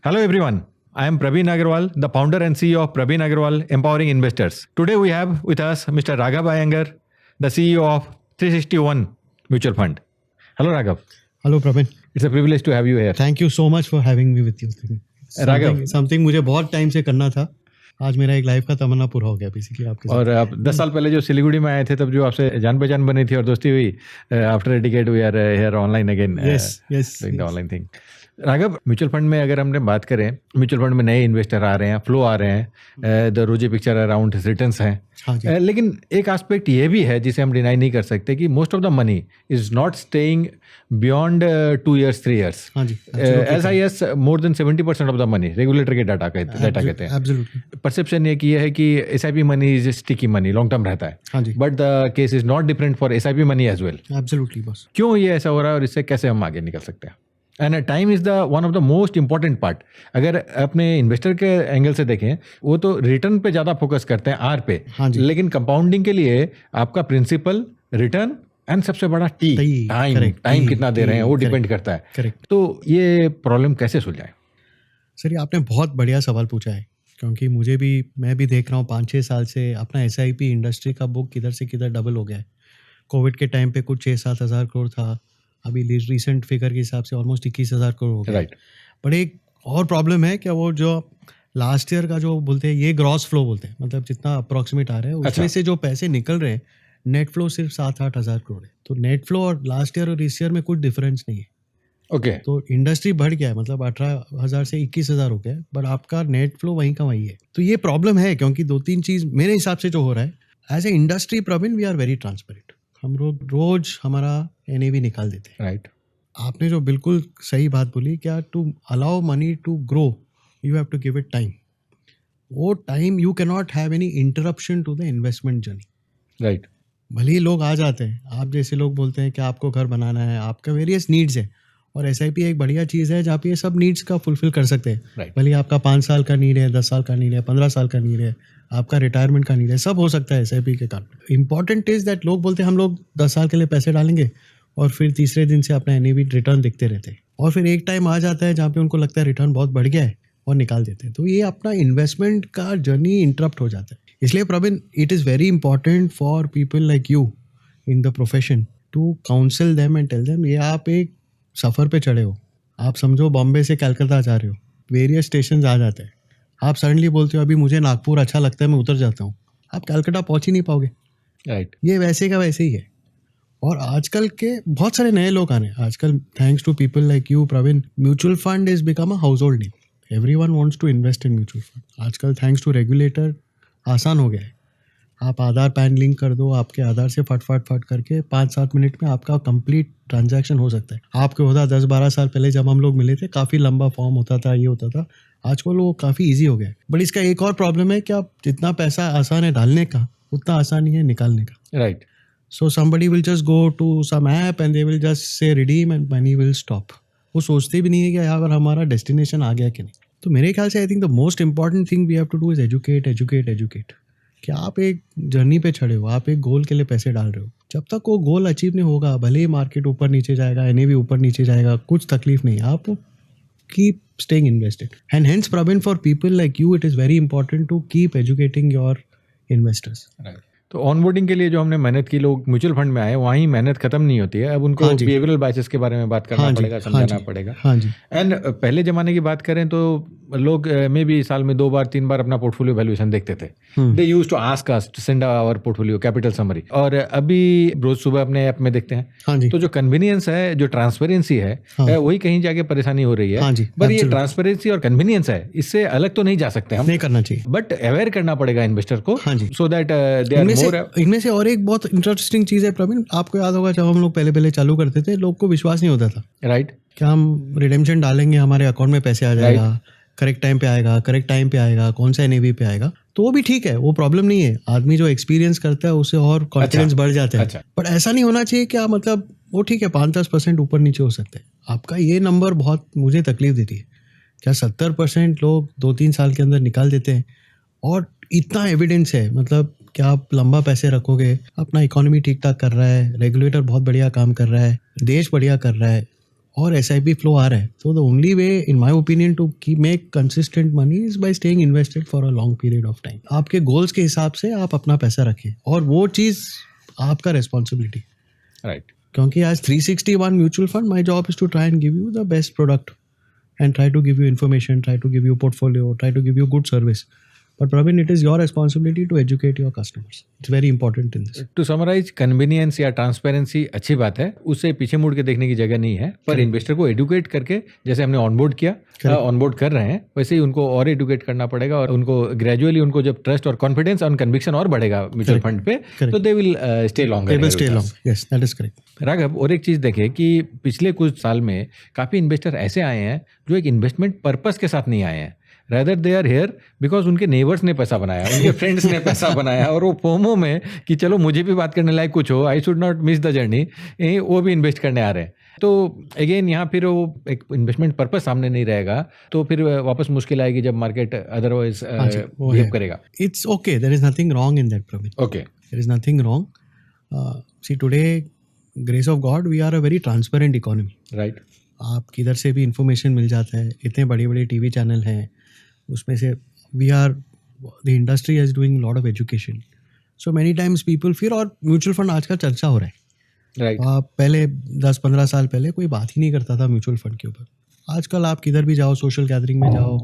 Hello everyone. I am Praveen Agarwal, the founder and CEO of Praveen Agarwal Empowering Investors. Today we have with us Mr. Raghav Iyengar, the CEO of 361 Mutual Fund. Hello Raghav. Hello Praveen. It's a privilege to have you here. Thank you so much for having me with you. Raghav. Something मुझे बहुत time से करना था. आज मेरा एक life का तमन्ना पूरा हो गया बेसिकली आपके साथ. और आप 10 साल पहले जो सिलीगुड़ी में आए थे तब जो आपसे जान पहचान बनी थी और दोस्ती हुई, after a decade we are here online again doing the online thing. Raghav, mutual fund में अगर हमने बात करें, म्यूचुअल फंड में नए इन्वेस्टर आ रहे हैं, फ्लो आ रहे हैं, द रोजी पिक्चर अराउंड रिटर्न्स हैं, लेकिन एक एस्पेक्ट ये भी है जिसे हम डिनाई नहीं कर सकते कि most of the money is not staying beyond 2 years 3 years. SIS more than 70% of the money regulator के डाटा कहते हैं. परसेप्शन ये है कि SIP money is sticky money, long term रहता है, but the case is not different for SIP money as well. Absolutely boss. क्यों ये ऐसा हो रहा है और इससे कैसे हम आगे निकल सकते हैं? And time is the one of the most important part. अगर अपने इन्वेस्टर के एंगल से देखें, वो तो रिटर्न पे ज़्यादा फोकस करते हैं, आर पे, लेकिन कंपाउंडिंग के लिए आपका प्रिंसिपल, रिटर्न एंड सबसे बड़ा टाइम कितना दे रहे हैं वो डिपेंड करता है. करेक्ट. तो ये प्रॉब्लम कैसे सुलझाए? सर, ये आपने बहुत बढ़िया सवाल पूछा है, क्योंकि मैं भी देख रहा हूँ 5-6 साल से अपना SIP इंडस्ट्री का बुक किधर से किधर डबल हो गया है. कोविड के टाइम पे कुछ 6-7 हज़ार करोड़ था, अभी रिसेंट फिगर के हिसाब से ऑलमोस्ट 21,000 करोड़ हो गया. राइट. बट एक और प्रॉब्लम है कि वो जो लास्ट ईयर का जो बोलते हैं, ये ग्रॉस फ्लो बोलते हैं, मतलब जितना अप्रॉक्सीमेट आ रहा है उसमें से जो पैसे निकल रहे हैं, नेट फ्लो सिर्फ 7-8 हज़ार करोड़ है. तो नेट फ्लो और लास्ट ईयर और इस ईयर में कुछ डिफरेंस नहीं है. ओके. तो इंडस्ट्री बढ़ गया है, मतलब 18,000 से 21,000 हो गया है, बट आपका नेट फ्लो वहीं का वहीं है. तो ये प्रॉब्लम है, क्योंकि 2-3 चीज़ मेरे हिसाब से जो हो रहा है, as a industry Praveen we are very transparent. हम लोग रोज हमारा NAV निकाल देते हैं. राइट. आपने जो बिल्कुल सही बात बोली, क्या to allow money to grow you have to give it time. वो time you can not have any interruption to the investment journey. Right. भले ही लोग आ जाते हैं, आप जैसे लोग बोलते हैं कि आपको घर बनाना है, आपका वेरियस नीड्स है, और SIP एक बढ़िया चीज़ है जहाँ पे ये सब नीड्स का फुलफिल कर सकते हैं. Right. भले ही आपका 5 साल का नीड है, 10 साल का नीड है, 15 साल का नीड है, आपका रिटायरमेंट का नीड है, सब हो सकता है SIP के कारण. इंपॉर्टेंट इज दैट लोग बोलते हैं हम लोग 10 साल के लिए पैसे डालेंगे और फिर तीसरे दिन से अपना NAV रिटर्न दिखते रहते हैं, और फिर एक टाइम आ जाता है जहाँ पे उनको लगता है रिटर्न बहुत बढ़ गया है और निकाल देते हैं. तो ये अपना इन्वेस्टमेंट का जर्नी इंटरप्ट हो जाता है. इसलिए Praveen, it is very important for people like you in the profession to counsel them and tell them. ये आप एक सफ़र पे चढ़े हो, आप समझो बॉम्बे से कलकत्ता जा रहे हो, वेरियस स्टेशन आ जाते हैं, आप सडनली बोलते हो अभी मुझे नागपुर अच्छा लगता है, मैं उतर जाता हूँ, आप कलकत्ता पहुँच ही नहीं पाओगे. राइट. ये वैसे का वैसे ही है. और आजकल के बहुत सारे नए लोग आ रहे हैं. आजकल thanks to people like you Praveen, mutual fund is become a household name. Everyone wants to invest in mutual fund. आजकल थैंक्स टू रेगुलेटर आसान हो गया है. आप आधार पैन लिंक कर दो, आपके आधार से फट करके 5-7 मिनट में आपका कंप्लीट ट्रांजैक्शन हो सकता है. आपके होता 10-12 साल पहले जब हम लोग मिले थे, काफ़ी लंबा फॉर्म होता था, ये होता था. आजकल वो काफ़ी ईजी हो गया है. बट इसका एक और प्रॉब्लम है कि आप जितना पैसा आसान है डालने का, उतना आसान नहीं है निकालने का. Right. So somebody will just go to some app and they will just say redeem and money will stop. वो सोचते भी नहीं है कि यार हमारा डेस्टिनेशन आ गया कि नहीं. तो मेरे ख्याल से I think the most important thing we have to do is educate. कि आप एक जर्नी पे चढ़े हो, आप एक गोल के लिए पैसे डाल रहे हो, जब तक वो गोल अचीव नहीं होगा, भले ही मार्केट ऊपर नीचे जाएगा, NAV ऊपर नीचे जाएगा, कुछ तकलीफ नहीं, आप keep staying invested. And hence Praveen, for people like you it is very important to keep educating your investors. Right. तो ऑनबोर्डिंग के लिए जो हमने मेहनत की, लोग म्यूचुअल फंड में आए, वहीं मेहनत खत्म नहीं होती है. अब उनको बिहेवियरल बायसेस के बारे में बात करना पड़ेगा, समझाना पड़ेगा. हाँ जी. एंड पहले जमाने की बात करें तो लोग मे भी साल में 2 बार 3 बार अपना पोर्टफोलियो वैल्यूएशन देखते थे. They used to ask us to send our portfolio capital summary. और अभी रोज सुबह अपने ऐप में देखते हैं. हाँ जी. तो जो कन्वीनियंस है, जो ट्रांसपेरेंसी है, वही कहीं जाके परेशानी हो रही है. हाँ जी. बट ये ट्रांसपेरेंसी और कन्वीनियंस है, इससे अलग तो नहीं जा सकते हम. नहीं करना चाहिए, बट अवेयर करना पड़ेगा इन्वेस्टर को. हाँ जी. So that they are more. इनमें से और एक बहुत इंटरेस्टिंग चीज़ है प्रवीण, आपको याद होगा जब हम लोग पहले चालू करते थे, लोग को विश्वास नहीं होता था. राइट. क्या हम रिडेम्पशन डालेंगे, हमारे अकाउंट में पैसे आ जाएगा, करेक्ट टाइम पे आएगा, कौन सा NAV पे आएगा. तो वो भी ठीक है, वो प्रॉब्लम नहीं है. आदमी जो एक्सपीरियंस करता है उससे और कॉन्फिडेंस बढ़ जाता है. बट ऐसा नहीं होना चाहिए क्या, मतलब वो ठीक है 5-10% ऊपर नीचे हो सकता है. आपका ये नंबर बहुत मुझे तकलीफ देती है. क्या 70% लोग 2-3 साल के अंदर निकाल देते हैं, और इतना एविडेंस है, मतलब क्या आप लंबा पैसे रखोगे, अपना इकोनॉमी ठीक ठाक कर रहा है, रेगुलेटर बहुत बढ़िया काम कर रहा है, देश बढ़िया कर रहा है, और SIP फ्लो आ रहा है, तो the only way in my opinion to make consistent money is by staying invested for a long period of time. आपके गोल्स के हिसाब से आप अपना पैसा रखें, और वो चीज़ आपका रेस्पॉन्सिबिलिटी. राइट. क्योंकि आज 361 mutual fund, my job is to try and give you the best product and try to give you information, try to give you portfolio, try to give you good service. But Praveen, it is your responsibility to educate your customers. It's very important in this. To summarize, convenience या transparency अच्छी बात है, उससे पीछे मुड़ के देखने की जगह नहीं है, पर इन्वेस्टर को एडुकेट करके, जैसे हमने ऑनबोर्ड किया, ऑनबोर्ड कर रहे हैं, वैसे ही उनको और एडुकेट करना पड़ेगा, और उनको ग्रेजुअली उनको जब ट्रस्ट और कॉन्फिडेंस और कन्विक्शन और बढ़ेगा म्यूचुअल फंड पे, तो they will stay longer. They will stay long. Yes, that is correct. Raghav, और एक चीज़ देखें कि पिछले कुछ साल में काफ़ी इन्वेस्टर ऐसे आए हैं जो एक इन्वेस्टमेंट पर्पस के साथ नहीं आए हैं. Rather they are here because उनके नेबर्स ने पैसा बनाया, उनके फ्रेंड्स ने पैसा बनाया, और वो फोमो में कि चलो मुझे भी बात करने लायक कुछ हो, I should not miss the journey, वो भी इन्वेस्ट करने आ रहे हैं. तो अगेन यहाँ फिर वो एक इन्वेस्टमेंट पर्पस सामने नहीं रहेगा, तो फिर वापस मुश्किल आएगी जब मार्केट अदरवाइज बिहेव करेगा. It's okay. There is nothing wrong in that, Praveen. Okay. There is nothing wrong. See, today, grace of God, we are a very transparent economy. Right. आप किधर से भी इंफॉर्मेशन मिल जाता है, इतने बड़े बड़े TV चैनल हैं, उसमें से the industry is doing lot of education. So many times people फिर, और म्यूचुअल फंड आज का चर्चा हो रहा है. Right. पहले 10-15 साल पहले कोई बात ही नहीं करता था म्यूचुअल फंड के ऊपर. आजकल आप किधर भी जाओ, सोशल गैदरिंग में जाओ,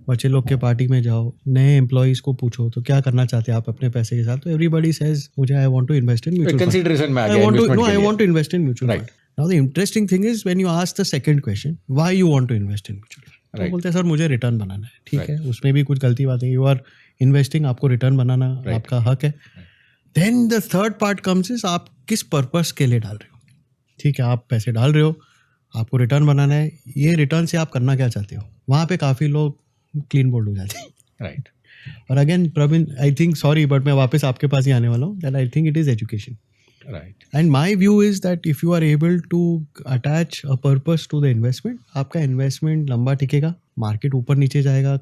बच्चे लोग के पार्टी में जाओ, नए एम्प्लॉइज को पूछो तो क्या करना चाहते हैं आप अपने पैसे के साथ, तो एवरीबडी सेज मुझे I want to invest in mutual fund. Consideration में आ गया, I want to invest in mutual fund. Now the interesting thing is when you ask the second question, why you want to invest in mutual fund, तो बोलते हैं sir मुझे return बनाना है. ठीक है, उसमें भी कुछ गलती बात है. यू आर इन्वेस्टिंग, आपको रिटर्न बनाना आपका हक है. Then the third part comes is आप किस पर्पस के लिए डाल रहे हो. ठीक है, आप पैसे डाल रहे हो, आपको रिटर्न बनाना है, ये रिटर्न से आप करना क्या चाहते हो. वहाँ पे काफ़ी लोग क्लीन बोल्ड हो जाते हैं. राइट. और again Praveen, I think, sorry but मैं वापस आपके पास ही आने वाला हूँ, that I think it is education. Right. And my view is that if you are able to attach a purpose to the investment, आपका इन्वेस्टमेंट लंबा टिकेगा, मार्केट ऊपर नीचे जाएगा,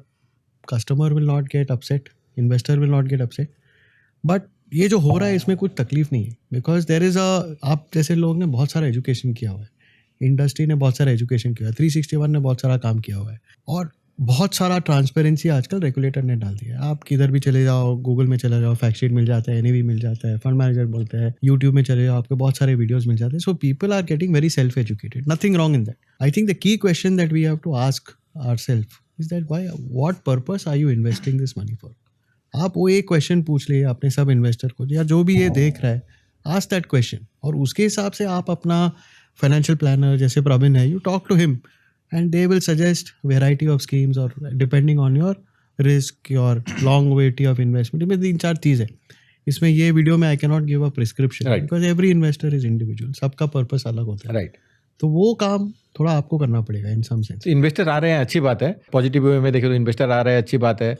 customer will not get upset, investor will not get upset. But ये जो हो रहा है इसमें कुछ तकलीफ नहीं है, बिकॉज देर इज़ आप जैसे लोग ने बहुत सारा एजुकेशन किया हुआ है, इंडस्ट्री ने बहुत सारा एजुकेशन किया है, 361 ने बहुत सारा काम किया हुआ है, और बहुत सारा ट्रांसपेरेंसी आजकल रेगुलेटर ने डाल दिया है. आप किधर भी चले जाओ, गूगल में चले जाओ, फैक्ट शीट मिल जाता है, NAV मिल जाता है, फंड मैनेजर बोलते हैं, यूट्यूब में चले जाओ, आपको बहुत सारे वीडियोस मिल जाते हैं. So people are getting very self educated, nothing wrong in that. I think the key question that we have to ask ourselves is that what purpose are you investing this money for. आप वो एक question पूछ लिए अपने सब investor को, या जो भी ये देख रहा है, आस्क दैट क्वेश्चन, और उसके हिसाब से आप अपना फाइनेंशियल प्लानर जैसे प्रवीण है, you talk to him and they will suggest variety of schemes, or depending on your risk, your longevity of investment. इसमें 3-4 चीज़ है. इसमें ये वीडियो में I cannot give a prescription, Right. because every investor is individual, सबका purpose अलग होता है. Right. तो वो काम थोड़ा आपको करना पड़ेगा इन सम सेंस. इन्वेस्टर आ रहे हैं, अच्छी बात है, पॉजिटिव वे में देखें तो इन्वेस्टर आ रहे हैं, अच्छी बात है.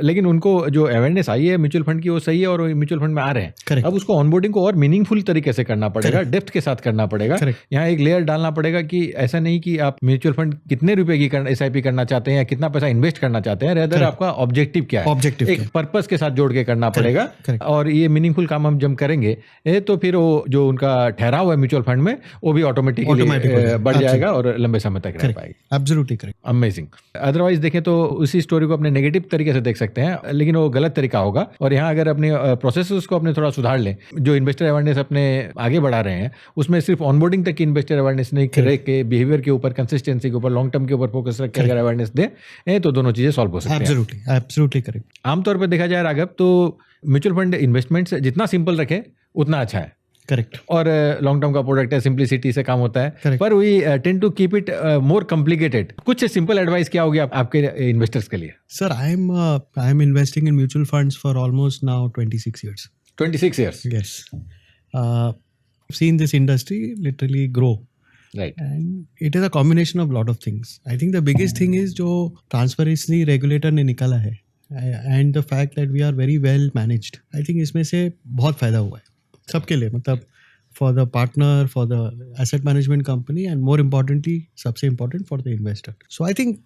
लेकिन उनको जो अवेयरनेस आई है म्यूचुअल फंड की, वो सही है, और म्यूचुअल फंड में आ रहे हैं. Correct. अब उसको ऑनबोर्डिंग को और मीनिंगफुल तरीके से करना पड़ेगा, डेप्थ के साथ करना पड़ेगा. यहाँ एक लेयर डालना पड़ेगा कि ऐसा नहीं कि आप म्यूचुअल फंड कितने रुपए की SIP करना चाहते हैं या कितना पैसा इन्वेस्ट करना चाहते हैं, रेदर आपका ऑब्जेक्टिव क्या है, एक पर्पस के साथ जोड़ के करना पड़ेगा. और ये मीनिंगफुल काम हम जब करेंगे तो फिर वो जो उनका ठहराव है म्यूचुअल फंड में, वो भी ऑटोमेटिकली बढ़ जाएगा और लंबे समय तक रह पाएगी. Absolutely correct. अमेजिंग. अदरवाइज देखें तो उसी स्टोरी को अपने नेगेटिव तरीके से देख सकते हैं, लेकिन वो गलत तरीका होगा. और यहाँ अगर अपने प्रोसेस को अपने थोड़ा सुधार लें, जो इन्वेस्टर अवेयरनेस अपने आगे बढ़ा रहे हैं, उसमें सिर्फ ऑनबोर्डिंग तक की इन्वेस्टर अवेयरनेस नहीं करे के, बिहेवियर के ऊपर, कंसिस्टेंसी के ऊपर, लॉन्ग टर्म के ऊपर फोकस रख के अगर अवेयरनेस दें तो दोनों चीजें सॉल्व हो सकती हैं. Absolutely correct. आमतौर पर देखा जाए राघव, तो म्यूचुअल फंड इन्वेस्टमेंट्स जितना सिंपल रखे उतना अच्छा है. करेक्ट. और लॉन्ग टर्म का प्रोडक्ट है, सिंप्लिसिटी से काम होता है. Correct. पर we tend to keep it more complicated. कुछ सिंपल एडवाइस क्या होगी आपके इन्वेस्टर्स के लिए? Sir, I am investing in mutual funds for almost now 26 years. 26 years. Yes. Seen this industry literally grow. Right. And it is a combination of lot of things. I think the biggest thing is जो transparency regulator ने निकाला है, and the fact that we are very well managed. I think इसमें से बहुत फायदा हुआ है सबके लिए, मतलब for the partner, for the asset management company, and more importantly, सबसे important for the investor. So I think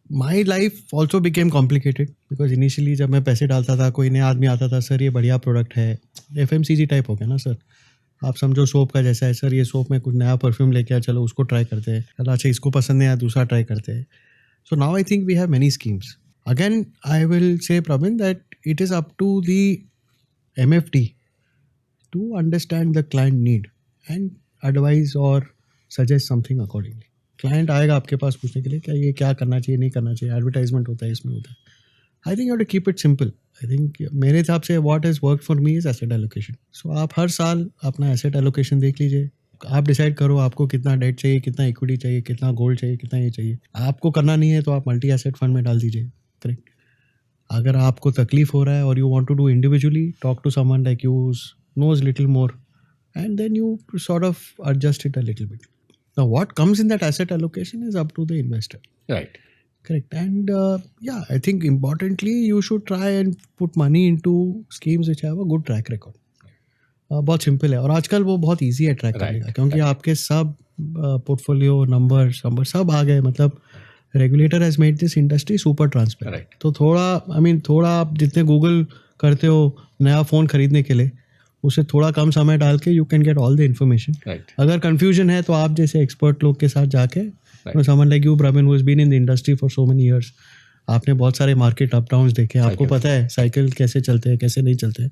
my life also became complicated because initially जब मैं पैसे डालता था, कोई नया आदमी आता था, सर ये बढ़िया प्रोडक्ट है, FMCG टाइप हो गया ना सर, आप समझो सोप का जैसा है, सर ये सोप में कुछ नया परफ्यूम लेके आया, चलो उसको ट्राई करते हैं, चलो अच्छा इसको पसंद नहीं आया दूसरा ट्राई करते हैं. So now I think we have many schemes. Again, I will say, Pravin, that it is up to the MFD to understand the client need and advise or suggest something accordingly. Client आएगा आपके पास पूछने के लिए क्या ये क्या करना चाहिए नहीं करना चाहिए, एडवर्टाइजमेंट होता है इसमें होता है. I think you have to keep it simple. I think मेरे हिसाब से what has worked for me is asset allocation. So आप हर साल अपना asset allocation देख लीजिए. आप डिसाइड करो आपको कितना डेट चाहिए, कितना इक्विटी चाहिए, कितना गोल्ड चाहिए, कितना ये चाहिए. आपको करना नहीं है तो आप मल्टी एसेट फंड में डाल दीजिए. करेक्ट. अगर आपको तकलीफ हो रहा है और you want to do individually, talk to someone like you knows little more and then you sort of adjust it a little bit. Now what comes in that asset allocation is up to the investor. Right. Correct. And yeah, I think importantly you should try and put money into schemes which have a good track record. बहुत simple है और आजकल वो बहुत easy है track करने का, क्योंकि आपके सब पोर्टफोलियो नंबर सब आ गए. मतलब regulator has made this industry super transparent. तो थोड़ा आप जितने गूगल करते हो नया फ़ोन खरीदने के लिए, उसे थोड़ा कम समय डाल के you can get all the information. अगर कन्फ्यूजन है तो आप जैसे एक्सपर्ट लोग के साथ जाके, someone like you Pravin, who has been in the industry for so many years, आपने बहुत सारे मार्केट अप डाउन्स देखे, आपको पता है साइकिल कैसे चलते हैं कैसे नहीं चलते हैं.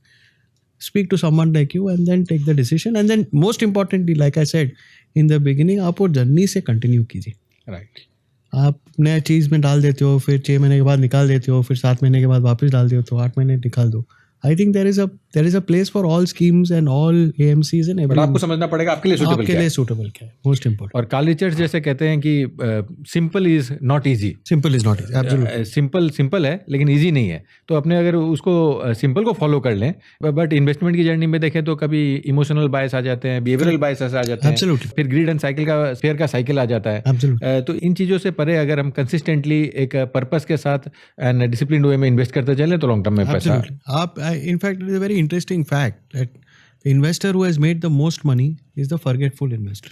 Speak to someone like you and then take the decision. And then most importantly, like I said in the beginning, आप वो जर्नी से कंटिन्यू कीजिए. राइट. आप नया चीज़ में डाल देते हो, फिर 6 महीने के बाद निकाल देते हो, फिर 7 महीने के बाद वापस डाल देते हो, 8 महीने निकाल दो. I think there is a place for all schemes and all AMCs and everything. आपको समझना पड़ेगा आपके लिए सूटेबल क्या है. सूटेबल क्या है, मोस्ट इंपॉर्टेंट. और कार्ल रिचर्ड्स जैसे कहते हैं कि simple is not easy. Simple is not easy, absolutely. Simple है लेकिन इजी नहीं है. तो अपने अगर उसको सिंपल को फॉलो कर लें, बट इन्वेस्टमेंट की जर्नी में देखें तो कभी इमोशनल बायस आ जाते हैं, बिहेवियरल बायस आ जाते हैं. एब्सोल्युटली. फिर ग्रीड एंड साइकिल का फेयर का साइकिल आ जाता है. एब्सोल्युटली. तो इन चीज़ों से परे अगर हम कंसिस्टेंटली एक पर्पस के साथ एंड डिसिप्लिन वे में इन्वेस्ट करते चलें तो लॉन्ग टर्म में पैसा. आप in fact it is very interesting fact that the investor who has made the most money is the forgetful investor.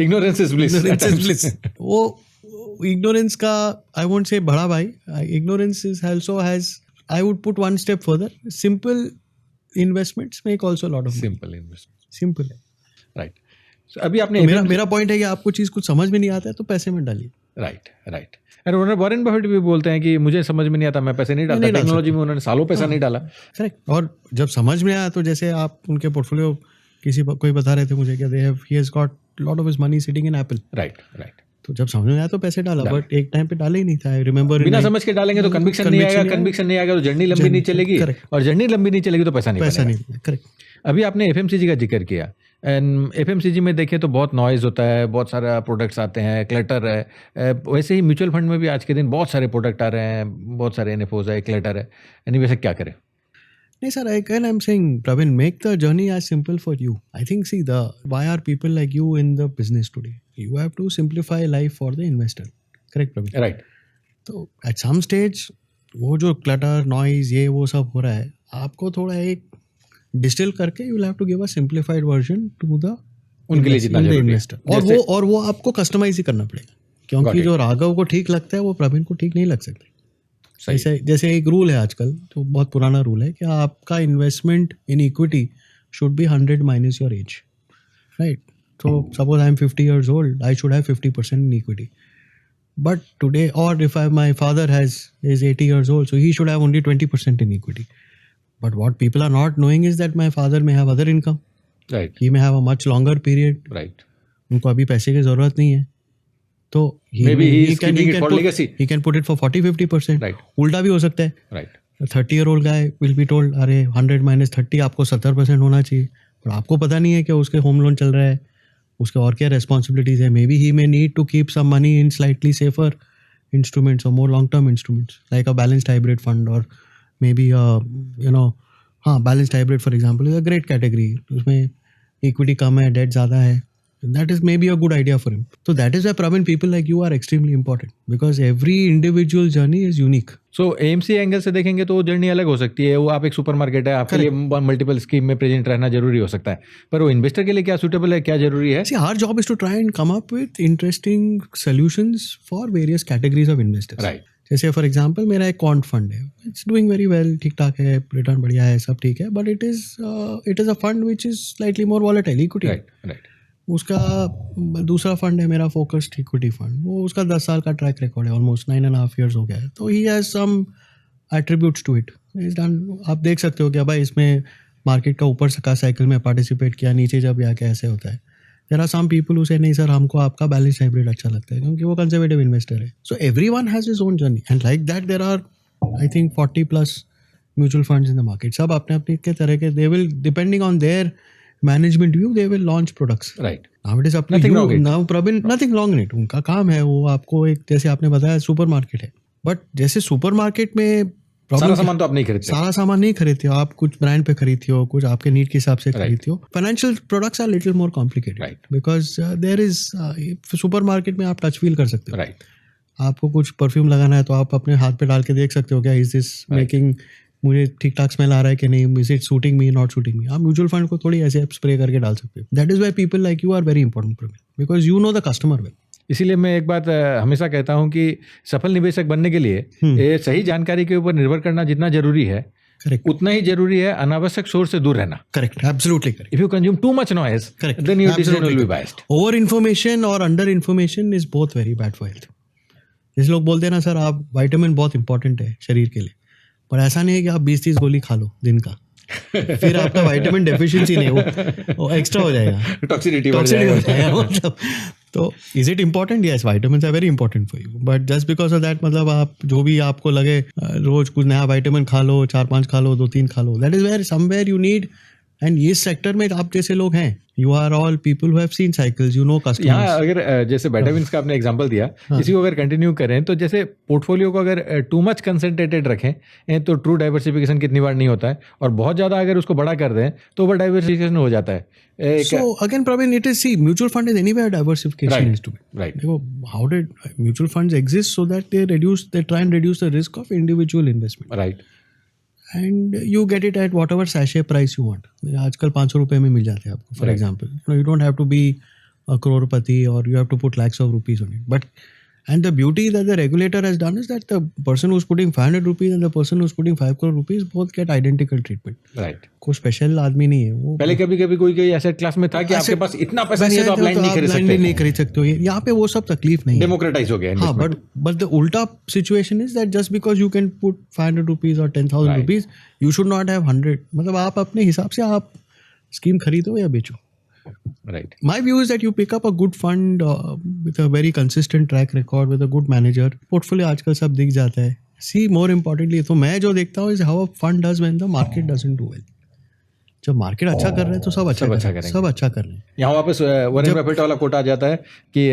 Ignorance is bliss. वो ignorance का I won't say बड़ा भाई. Ignorance is also has, I would put one step further. Simple investments make also a lot of money. Simple investments. Simple है. Right. So अभी आपने मेरा point है कि आपको चीज़ कुछ समझ में नहीं आता है तो पैसे में डालिए. राइट. और वॉरेन बफेट भी बोलते हैं कि मुझे समझ में नहीं आता, मैं पैसे नहीं डालता. टेक्नोलॉजी में उन्होंने सालों पैसा नहीं डाला. करेक्ट. और जब समझ में आया तो जैसे आप उनके पोर्टफोलियो कोई बता रहे थे मुझे कि he has got lot of his money sitting in Apple. Right. तो जब समझ में आया तो पैसे डाला, बट एक टाइम पे डाले ही नहीं था. आई रिमेंबर बिना समझ के डालेंगे तो कन्विक्शन नहीं आएगा तो जर्नी लंबी नहीं चलेगी, और जर्नी लंबी नहीं चलेगी तो पैसा नहीं. करेक्ट. अभी आपने एफएमसीजी का जिक्र किया. एंड एफएमसीजी में देखें तो बहुत नॉइज़ होता है, बहुत सारा प्रोडक्ट्स आते हैं, क्लटर है. वैसे ही म्यूचुअल फंड में भी आज के दिन बहुत सारे प्रोडक्ट आ रहे हैं, बहुत सारे एनएफओज है, क्लटर है. एनी वैसे क्या करें? नहीं sir, I am saying Pravin, make the journey as simple for you. I think see why are people like you in the business today? You have to simplify life for the investor. Correct Pravin? Right. तो at some stage वो जो clutter noise ये वो सब हो रहा है, आपको थोड़ा एक डिस्टिल करके you will have to give a simplified version to the उनके लिए जितना जरूरी है इन्वेस्टर. और वो आपको कस्टमाइज ही करना पड़ेगा, क्योंकि जो राघव को ठीक लगता है वो प्रवीण को ठीक नहीं लग सकता. जैसे एक रूल है आजकल, तो बहुत पुराना रूल है कि आपका investment in equity should be 100 minus your age. Right. So suppose I am 50 years old, I should have 50% in equity. But today, or if my father is 80 years old, so he should have only 20% in equity. But what people are not knowing is that my father may have other income. Right. He may have a much longer period. Right. उनको अभी पैसे की जरूरत नहीं है, तो maybe he can put it for 40-50%. Right. उल्टा भी हो सकता है. Right. A 30-year-old guy will be told, अरे 100 minus 30 आपको 70% होना चाहिए, और आपको पता नहीं है कि उसके होम लोन चल रहा है, उसके और क्या रेस्पॉन्सिबिलिटीज है. Maybe he may need to keep some money in slightly safer instruments और more long term instruments like a balanced hybrid fund, और maybe balanced hybrid for example is a great category. उसमें equity कम है, debt ज़्यादा है, That is maybe a good idea for him. So that is why, Praveen, people like you are extremely important because every individual journey is unique. So AMC angle से देखेंगे तो journey अलग हो सकती है. वो आप एक सुपरमार्केट है, आपके लिए मल्टीपल स्कीम में प्रेजेंट रहना जरूरी हो सकता है, पर वो इन्वेस्टर के लिए क्या सूटेबल है, क्या जरूरी है? See, our job is to try and come up with interesting solutions for various categories of investors. Right. जैसे फॉर एग्जांपल मेरा एक क्वांट फंड है, इट्स डूइंग वेरी वेल, ठीक ठाक है, रिटर्न बढ़िया है, सब ठीक है, but it is a fund which is slightly more volatile, equity. Right. उसका दूसरा फंड है मेरा फोकस्ड इक्विटी फंड, वो उसका 10 साल का ट्रैक रिकॉर्ड है, ऑलमोस्ट 9.5 years हो गया है, तो he has some attributes to it. आप देख सकते हो क्या भाई इसमें मार्केट का ऊपर का साइकिल में पार्टिसिपेट किया, नीचे जब गया कैसे होता है. There are some people who say नहीं सर हमको आपका बैलेंस हाइब्रिड अच्छा लगता है क्योंकि वो कंजर्वेटिव इन्वेस्टर है. So everyone has his own journey and like that there are I think 40+ mutual funds in the market. सब अपने अपने के तरह के, they will depending on their management view they will launch products. Right. Now it is up to you. Now problem nothing wrong in it, उनका काम है, वो आपको एक जैसे आपने बताया सुपरमार्केट है, बट जैसे सुपरमार्केट में सारा सामान तो आप नहीं खरीदते. सारा सामान नहीं खरीदते हो आप, कुछ ब्रांड पे खरीदते हो, कुछ आपके नीड के हिसाब से खरीदते हो. Financial products are little more complicated because there is supermarket में आप टच फील कर सकते हो. राइट. आपको कुछ परफ्यूम लगाना है तो आप अपने हाथ पे डाल के देख सकते हो क्या इज दिस मेकिंग, मुझे ठीक ठाक स्मेल आ रहा है कि नहीं, is it suiting me not suiting me. आप म्यूचुअल फंड को थोड़ी ऐसे स्प्रे करके डाल सकते हो. That is why people like you are very important because you know the customer well. इसीलिए मैं एक बात हमेशा कहता हूं कि सफल निवेशक बनने के लिए ये सही जानकारी के ऊपर निर्भर करना जितना जरूरी है, करेक्ट, उतना ही जरूरी है अनावश्यक सोर्स से दूर रहना. Correct, absolutely correct. If you consume too much noise, then your decision will be biased. Over information और under information is both very bad for health. जैसे लोग बोलते हैं ना सर आप विटामिन बहुत इंपॉर्टेंट है शरीर के लिए, पर ऐसा नहीं है कि आप 20-30 गोली खा लो दिन का फिर आपका विटामिन डेफिशिएंसी नहीं, वो एक्स्ट्रा हो जाएगा, टॉक्सिसिटी हो जाएगा. मतलब तो is it important? Yes, vitamins are very important for you, but just because of that मतलब आप जो भी आपको लगे रोज कुछ नया विटामिन खा लो, 4-5 खा लो, 2-3 खा लो, that is where somewhere you need. And इस सेक्टर में आप जैसे लोग हैं, you are all people who have seen cycles, you know customers. यहाँ अगर जैसे विटामिन्स का आपने एग्जांपल दिया, इसी को अगर कंटिन्यू करें तो जैसे पोर्टफोलियो को अगर टू मच कंसंट्रेटेड रखें तो ट्रू डाइवर्सिफिकेशन कितनी बार नहीं होता है, और बहुत ज़्यादा अगर उसको बड़ा कर दें तो ओवर डाइवर्सिफिकेशन हो जाता है. So again, Praveen, it is, see, mutual fund is anywhere diversification is to be. Right. How did mutual funds exist? So that they try and reduce the risk of individual investment. Right. And you get it at whatever sachet price you want. आजकल 500 रुपए में मिल जाते हैं आपको, for example. You don't have to be a crorepati or you have to put lakhs of rupees on it. But and the beauty that the regulator has done is that the person who's putting 500 rupees and the person who's putting 5 crore rupees both get identical treatment. Right. कोई special आदमी नहीं है वो. पहले कभी कोई asset class में था कि आपके पास इतना पैसा नहीं है तो आप लाइन नहीं खरीद सकते हो. यहाँ पे वो सब तकलीफ नहीं है, डेमोक्रेटाइज हो गया. हाँ, but the उल्टा situation is that just because you can put 500 rupees or 10,000 rupees, you should not have 100. मतलब आप अपने हिसाब से आप स्कीम खरीदो या बेचो. Right. My view is that you pick up a good fund with a very consistent track record with a good manager. Portfolio आजकल सब दिख जाता है. See, more importantly, तो मैं जो देखता हूँ is how a fund does when the market doesn't do well. जब मार्केट अच्छा कर रहे हैं तो सब अच्छा कर रहे हैं. यहाँ वापस वॉरेन बफेट वाला कोट आ जाता है कि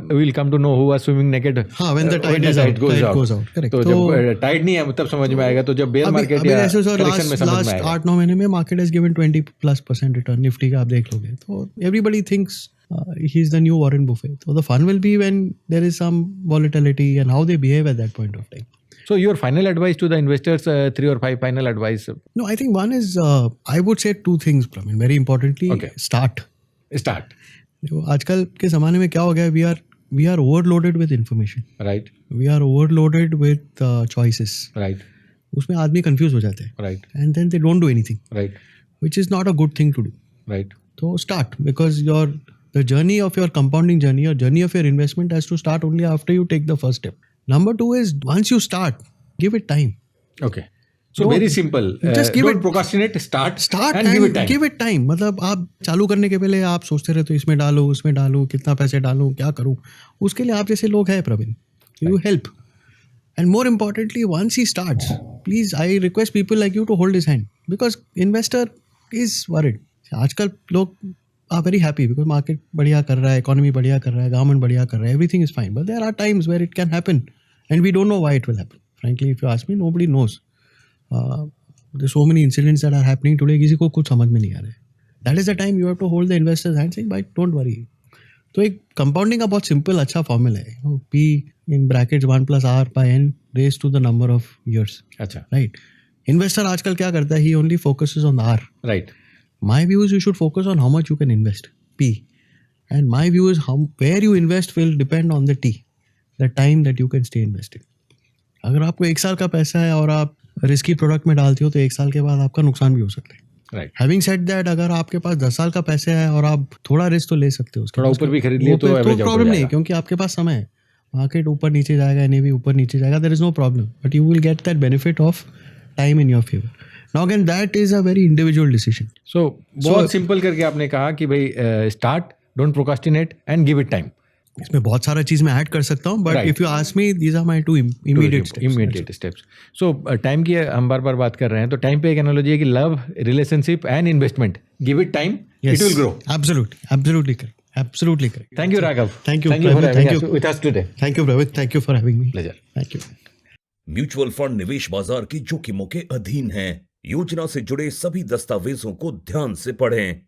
we will come to know who was swimming naked. हाँ, when the tide is out, goes out. Correct. तो जब टाइड नहीं है तब समझ में आएगा, तो जब बेयर मार्केट या करेक्शन में समझ में आएगा. 8-9 महीने में market has given 20+% return. Nifty का आप देख लोगे तो everybody thinks he is the new Warren Buffett. So the fun will be when there is some volatility and how they behave at that point of time. So your final advice to the investors, 3 or 5 final advice? No, I think one is, I would say 2 things, Praveen. Very importantly, okay. Start. आजकल के ज़माने में क्या हो गया, we are overloaded with information. Right. We are overloaded with choices. Right. उसमें आदमी confused हो जाते हैं. Right. And then they don't do anything. Right. Which is not a good thing to do. Right. So start, because the journey of your compounding journey, your journey of your investment has to start only after you take the first step. Number 2 is once you start, give it time. Okay. So very simple. Just give don't procrastinate. Start and give it time. Give it time. मतलब आप चालू करने के पहले आप सोचते रहते हो इसमें डालूं, उसमें डालूं, कितना पैसे डालूं, क्या करूं. उसके लिए आप जैसे लोग हैं Praveen. You help. And more importantly, once he starts, please, I request people like you to hold his hand, because investor is worried. आजकल लोग are very happy because market बढ़िया कर रहा है, economy बढ़िया कर रहा है, government बढ़िया कर रहा है, everything is fine. But there are times where it can happen and we don't know why it will happen. Frankly, if you ask me, nobody knows. There's so many incidents that are happening today, किसी को कुछ समझ में नहीं आ रहा है. That is the time you have to hold the investor's hand saying, "Bhai, don't worry. तो एक कंपाउंडिंग का बहुत सिंपल अच्छा फॉर्मूला है, P in brackets 1 plus R by N raised to the number of years. अच्छा, right. Investor आजकल क्या करता है, he only focuses on R. Right. My view is you should focus on how much you can invest, P. And my view is where you invest will depend on the T, the time that you can stay invested. अगर आपको 1 साल का पैसा है और आप risky product में डालते हो तो 1 साल के बाद आपका नुकसान भी हो सकता है. राइट. हैविंग सेड दैट, अगर आपके पास 10 साल का पैसा है और आप थोड़ा रिस्क तो ले सकते हो, थोड़ा ऊपर भी खरीद लिए तो एवरेज प्रॉब्लम नहीं, क्योंकि आपके पास समय है. मार्केट ऊपर नीचे जाएगा, एनएवी ऊपर नीचे जाएगा, there is no problem, but you will get that benefit of time in your favour. Now again that is a very individual decision. So बहुत सिंपल करके आपने कहा कि भाई start, don't procrastinate and give it time. इसमें बहुत सारा चीज मैं ऐड कर सकता हूँ, but if you ask me, these are my 2 immediate steps. So time की हम बार बार बात कर रहे हैं, तो टाइम पे एक एनालॉजी है कि love, relationship and investment, give it time, it will grow. Absolutely correct. Absolutely correct. Thank you, Raghav. Thank you for having thank us you with us today. Thank you, Pravit. Thank you for having me. Pleasure. Thank you. Mutual fund निवेश बाजार की जोखिमों के अधीन है. योजना से जुड़े सभी दस्तावेजों को ध्यान से पढ़ें.